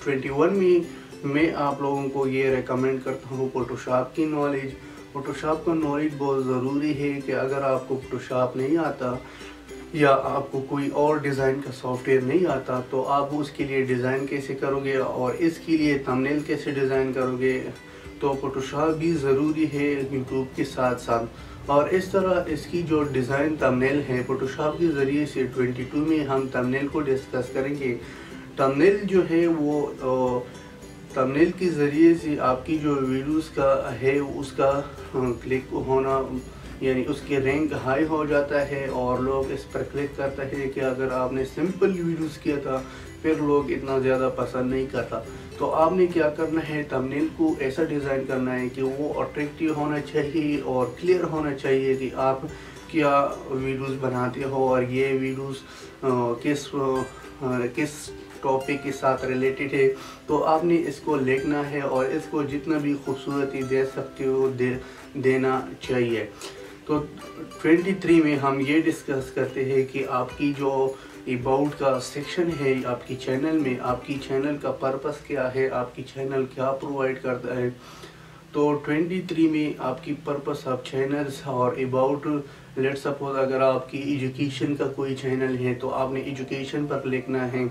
21 में मैं आप लोगों को ये रेकमेंड करता हूँ फोटोशॉप की नॉलेज। फोटोशॉप का नॉलेज बहुत ज़रूरी है कि अगर आपको फोटोशॉप नहीं आता या आपको कोई और डिज़ाइन का सॉफ्टवेयर नहीं आता तो आप उसके लिए डिज़ाइन कैसे करोगे और इसके लिए थंबनेल कैसे डिज़ाइन करोगे। तो फोटोशॉप भी ज़रूरी है यूट्यूब के साथ साथ। और इस तरह इसकी जो डिज़ाइन थंबनेल है फोटोशॉप के ज़रिए से 22 में हम थंबनेल को डिस्कस करेंगे। थंबनेल जो है वो थंबनेल के ज़रिए से आपकी जो वीडियोस का है उसका क्लिक होना यानी उसके रैंक हाई हो जाता है और लोग इस पर क्लिक करते हैं कि अगर आपने सिंपल वीडियोस किया था फिर लोग इतना ज़्यादा पसंद नहीं करता। तो आपने क्या करना है, थंबनेल को ऐसा डिज़ाइन करना है कि वो अट्रैक्टिव होना चाहिए और क्लियर होना चाहिए कि आप क्या वीडियोस बनाते हो और ये वीडियोस किस टॉपिक के साथ रिलेटेड है। तो आपने इसको लिखना है और इसको जितना भी खूबसूरती दे सकते हो देना चाहिए। तो 23 में हम ये डिस्कस करते हैं कि आपकी जो अबाउट का सेक्शन है आपकी चैनल में, आपकी चैनल का पर्पस क्या है, आपकी चैनल क्या प्रोवाइड करता है। तो 23 में आपकी पर्पस ऑफ चैनल्स और अबाउट, लेट सपोज अगर आपकी एजुकेशन का कोई चैनल है तो आपने एजुकेशन पर लिखना है,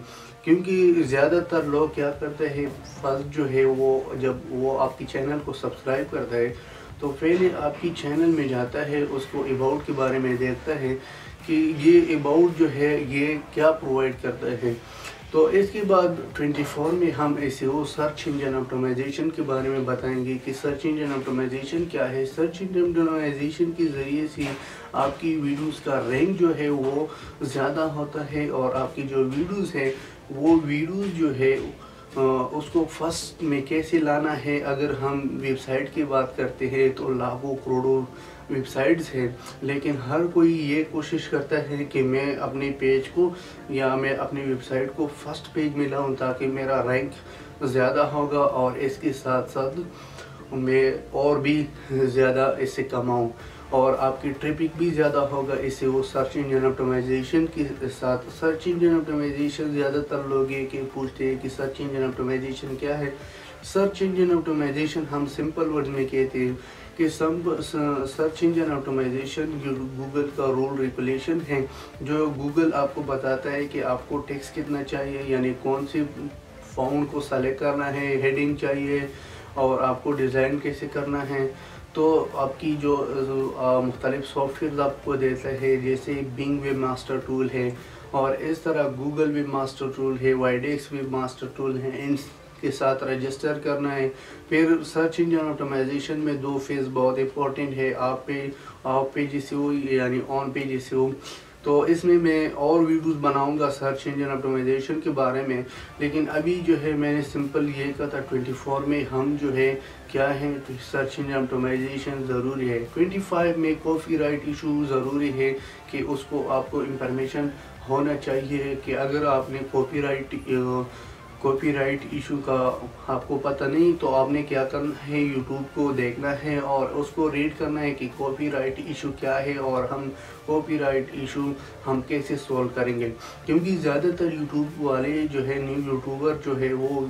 क्योंकि ज़्यादातर लोग क्या करते हैं फर्स्ट जो है वो जब वो आपकी चैनल को सब्सक्राइब करता है तो पहले आपकी चैनल में जाता है, उसको अबाउट के बारे में देखता है कि ये अबाउट जो है ये क्या प्रोवाइड करता है। तो इसके बाद 24 में हम SEO सर्च इंजन ऑप्टिमाइजेशन के बारे में बताएंगे कि सर्च इंजन ऑप्टिमाइजेशन क्या है। सर्च इंजन ऑप्टिमाइजेशन के ज़रिए से आपकी वीडियोस का रैंक जो है वो ज़्यादा होता है और आपकी जो वीडियोस है वो वीडियोस जो है उसको फर्स्ट में कैसे लाना है। अगर हम वेबसाइट की बात करते हैं तो लाखों करोड़ों वेबसाइट्स हैं, लेकिन हर कोई ये कोशिश करता है कि मैं अपने पेज को या मैं अपनी वेबसाइट को फर्स्ट पेज में लाऊं ताकि मेरा रैंक ज़्यादा होगा और इसके साथ साथ मैं और भी ज़्यादा इससे कमाऊं और आपकी ट्रैफिक भी ज़्यादा होगा। इससे वो सर्च इंजन ऑप्टिमाइजेशन के साथ, सर्च इंजन ऑप्टिमाइजेशन ज़्यादातर लोग ये कि पूछते हैं कि सर्च इंजन ऑप्टिमाइजेशन क्या है। सर्च इंजन ऑप्टिमाइजेशन हम सिंपल वर्ड में कहते हैं कि सर्च इंजन ऑप्टिमाइजेशन गूगल का रूल रेगुलेशन है जो गूगल आपको बताता है कि आपको टेक्स्ट कितना चाहिए, यानी कौन सी फॉन्ट को सेलेक्ट करना है, हेडिंग चाहिए और आपको डिज़ाइन कैसे करना है। तो आपकी जो मुख्तलिफ सॉफ्टवेयर आपको देता है जैसे बिंग वेब मास्टर टूल है और इस तरह गूगल वेब मास्टर टूल है, वाइडेक्स वेब मास्टर टूल है, इनके साथ रजिस्टर करना है। फिर सर्च इंजन ऑप्टिमाइजेशन में दो फेज़ बहुत इंपॉर्टेंट है, ऑफ पेज SEO यानी ऑन पेज SEO। तो इसमें मैं और वीडियोस बनाऊंगा सर्च इंजन ऑप्टिमाइजेशन के बारे में, लेकिन अभी जो है मैंने सिंपल ये कहा था 24 में हम जो है क्या है सर्च इंजन ऑप्टिमाइजेशन ज़रूरी है। 25 में कॉपीराइट इशू ज़रूरी है कि उसको आपको इंफॉर्मेशन होना चाहिए कि अगर आपने कॉपीराइट इशू का आपको पता नहीं तो आपने क्या करना है, यूट्यूब को देखना है और उसको रीड करना है कि कॉपीराइट इशू क्या है और हम कॉपीराइट इशू हम कैसे सॉल्व करेंगे। क्योंकि ज़्यादातर यूट्यूब वाले जो है न्यू यूट्यूबर जो है वो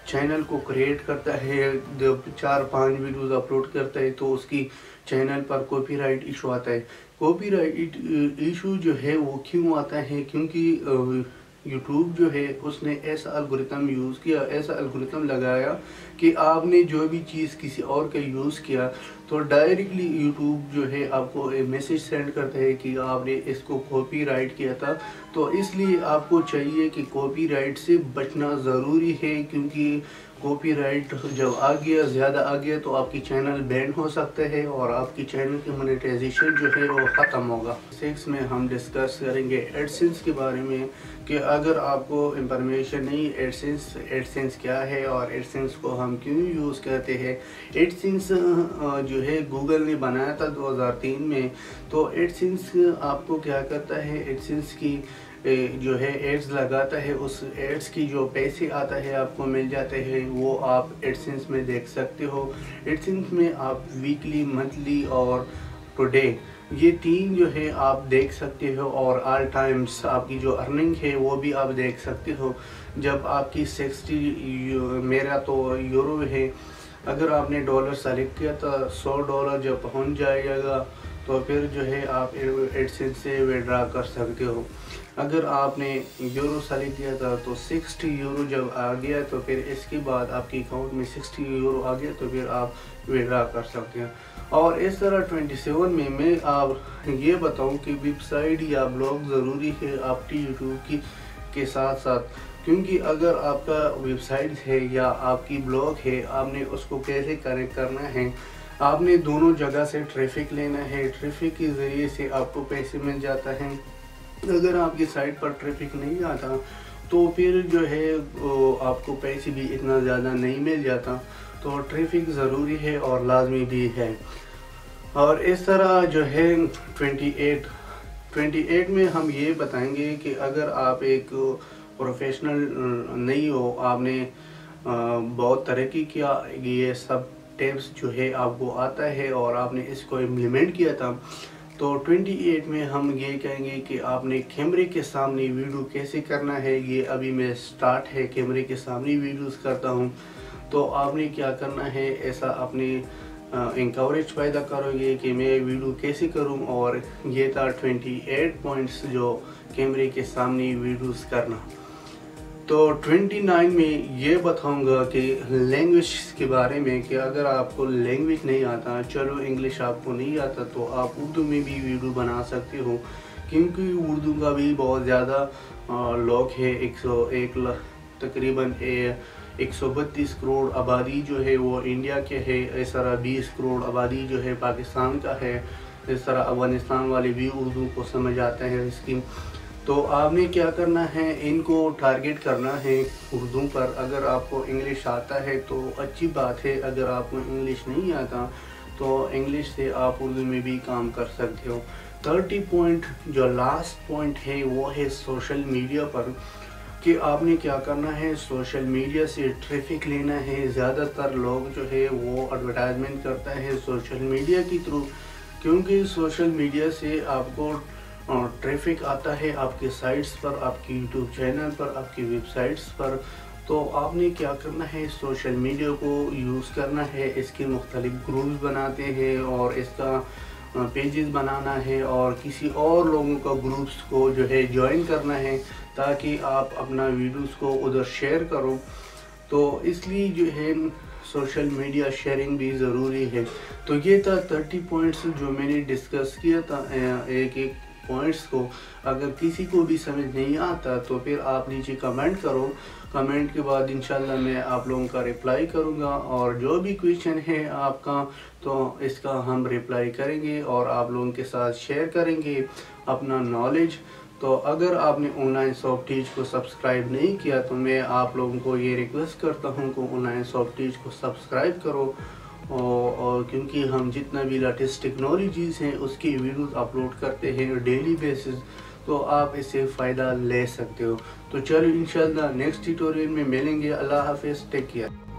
चैनल को क्रिएट करता है, जब 4-5 वीडियोस अपलोड करता है तो उसकी चैनल पर कॉपीराइट इशू आता है। कॉपीराइट इशू जो है वो क्यों आता है, क्योंकि यूट्यूब जो है उसने ऐसा एल्गोरिथम यूज़ किया, ऐसा एल्गोरिथम लगाया कि आपने जो भी चीज़ किसी और का यूज़ किया तो डायरेक्टली यूट्यूब जो है आपको एक मैसेज सेंड करता है कि आपने इसको कॉपीराइट किया था। तो इसलिए आपको चाहिए कि कॉपीराइट से बचना ज़रूरी है, क्योंकि कॉपीराइट जब आ गया, ज़्यादा आ गया तो आपकी चैनल बैन हो सकता है और आपकी चैनल की मोनेटाइजेशन जो है वो ख़त्म होगा। 6 में हम डिस्कस करेंगे एडसेंस के बारे में कि अगर आपको इंफॉर्मेशन नहीं एडसेंस क्या है और एडसेंस को हम क्यों यूज़ करते हैं। एडसेंस जो है गूगल ने बनाया था 2003 में। तो एडसेंस आपको क्या करता है, एडसेंस की जो है एड्स लगाता है, उस एड्स की जो पैसे आता है आपको मिल जाते हैं वो आप एडसेंस में देख सकते हो। एडसेंस में आप वीकली, मंथली और टुडे یہ 3 جو ہے آپ دیکھ سکتے ہو، اور آل ٹائمز آپ کی جو ارننگ ہے وہ بھی آپ دیکھ سکتے ہو۔ جب آپ کی 60 میرا تو یورو ہے، اگر آپ نے ڈالر سلیکٹ کیا تو $100 جب پہنچ جائے گا تو پھر جو ہے آپ ایڈسنس سے وڈرا کر سکتے ہو۔ اگر آپ نے یورو سلیکٹ کیا تھا تو 60 یورو جب آ گیا تو پھر اس کے بعد آپ کے اکاؤنٹ میں 60 یورو آ گیا تو پھر آپ وڈرا کر سکتے ہیں۔ اور اس طرح 27 میں آپ یہ بتاؤں کہ ویب سائٹ یا بلاگ ضروری ہے آپ کی یوٹیوب کے ساتھ ساتھ، کیونکہ اگر آپ کا ویب سائٹ ہے یا آپ کی بلاگ ہے، آپ نے اس کو کیسے کنیکٹ کرنا ہے، آپ نے دونوں جگہ سے ٹریفک لینا ہے۔ ٹریفک کے ذریعے سے آپ کو پیسے مل جاتا ہے۔ اگر آپ کی سائٹ پر ٹریفک نہیں آتا تو پھر جو ہے آپ کو پیسے بھی اتنا زیادہ نہیں مل جاتا۔ تو ٹریفک ضروری ہے اور لازمی بھی ہے۔ اور اس طرح جو ہے 28 میں ہم یہ بتائیں گے کہ اگر آپ ایک پروفیشنل نہیں ہو، آپ نے بہت ترقی کیا، یہ سب ٹیپس جو ہے آپ کو آتا ہے اور آپ نے اس کو امپلیمنٹ کیا تھا، تو 28 میں ہم یہ کہیں گے کہ آپ نے کیمرے کے سامنے ویڈیو کیسے کرنا ہے۔ یہ ابھی میں سٹارٹ ہے کیمرے کے سامنے ویڈیوز کرتا ہوں، تو آپ نے کیا کرنا ہے، ایسا اپنی انکوریج پیدا کرو گے کہ میں ویڈیو کیسے کروں۔ اور یہ تھا 28 پوائنٹس جو کیمرے کے سامنے ویڈیوز کرنا۔ تو 29 میں یہ بتاؤں گا کہ لینگویج کے بارے میں، کہ اگر آپ کو لینگویج نہیں آتا، چلو انگلش آپ کو نہیں آتا تو آپ اردو میں بھی ویڈیو بنا سکتے ہو، کیونکہ اردو کا بھی بہت زیادہ لوگ ہے، تقریباً 132 کروڑ آبادی جو ہے وہ انڈیا کے ہے، اس طرح 20 کروڑ آبادی جو ہے پاکستان کا ہے، اس طرح افغانستان والے بھی اردو کو سمجھ آتے ہیں اس کی۔ تو آپ نے کیا کرنا ہے، ان کو ٹارگٹ کرنا ہے اردو پر۔ اگر آپ کو انگلش آتا ہے تو اچھی بات ہے، اگر آپ کو انگلش نہیں آتا تو انگلش سے آپ اردو میں بھی کام کر سکتے ہو۔ 30 پوائنٹ جو لاسٹ پوائنٹ ہے وہ ہے سوشل میڈیا پر، کہ آپ نے کیا کرنا ہے، سوشل میڈیا سے ٹریفک لینا ہے۔ زیادہ تر لوگ جو ہے وہ ایڈورٹائزمنٹ کرتا ہے سوشل میڈیا کی تھرو، کیونکہ سوشل میڈیا سے آپ کو ٹریفک آتا ہے آپ کے سائٹس پر، آپ کی یوٹیوب چینل پر، آپ کی ویب سائٹس پر۔ تو آپ نے کیا کرنا ہے، سوشل میڈیا کو یوز کرنا ہے، اس کے مختلف گروپس بناتے ہیں اور اس کا پیجز بنانا ہے، اور کسی اور لوگوں کا گروپس کو جو ہے جوائن کرنا ہے، تاکہ آپ اپنا ویڈیوز کو ادھر شیئر کرو۔ تو اس لیے جو ہے سوشل میڈیا شیئرنگ بھی ضروری ہے۔ تو یہ تھا 30 پوائنٹس جو میں نے ڈسکس کیا تھا، ایک پوائنٹس کو۔ اگر کسی کو بھی سمجھ نہیں آتا تو پھر آپ نیچے کمنٹ کرو، کمنٹ کے بعد انشاءاللہ میں آپ لوگوں کا رپلائی کروں گا، اور جو بھی کویشچن ہے آپ کا تو اس کا ہم رپلائی کریں گے اور آپ لوگوں کے ساتھ شیئر کریں گے اپنا نالج۔ تو اگر آپ نے آن لائن سافٹ ٹیچ کو سبسکرائب نہیں کیا تو میں آپ لوگوں کو یہ ریکویسٹ کرتا ہوں کہ آن لائن سافٹ ٹیچ کو سبسکرائب کرو، اور کیونکہ ہم جتنا بھی لیٹسٹ ٹیکنالوجیز ہیں اس کی ویڈیوز اپلوڈ کرتے ہیں ڈیلی بیسز، تو آپ اس سے فائدہ لے سکتے ہو۔ تو چلو انشاءاللہ نیکسٹ ٹیوٹوریل میں ملیں گے۔ اللہ حافظ، ٹیک کیئر۔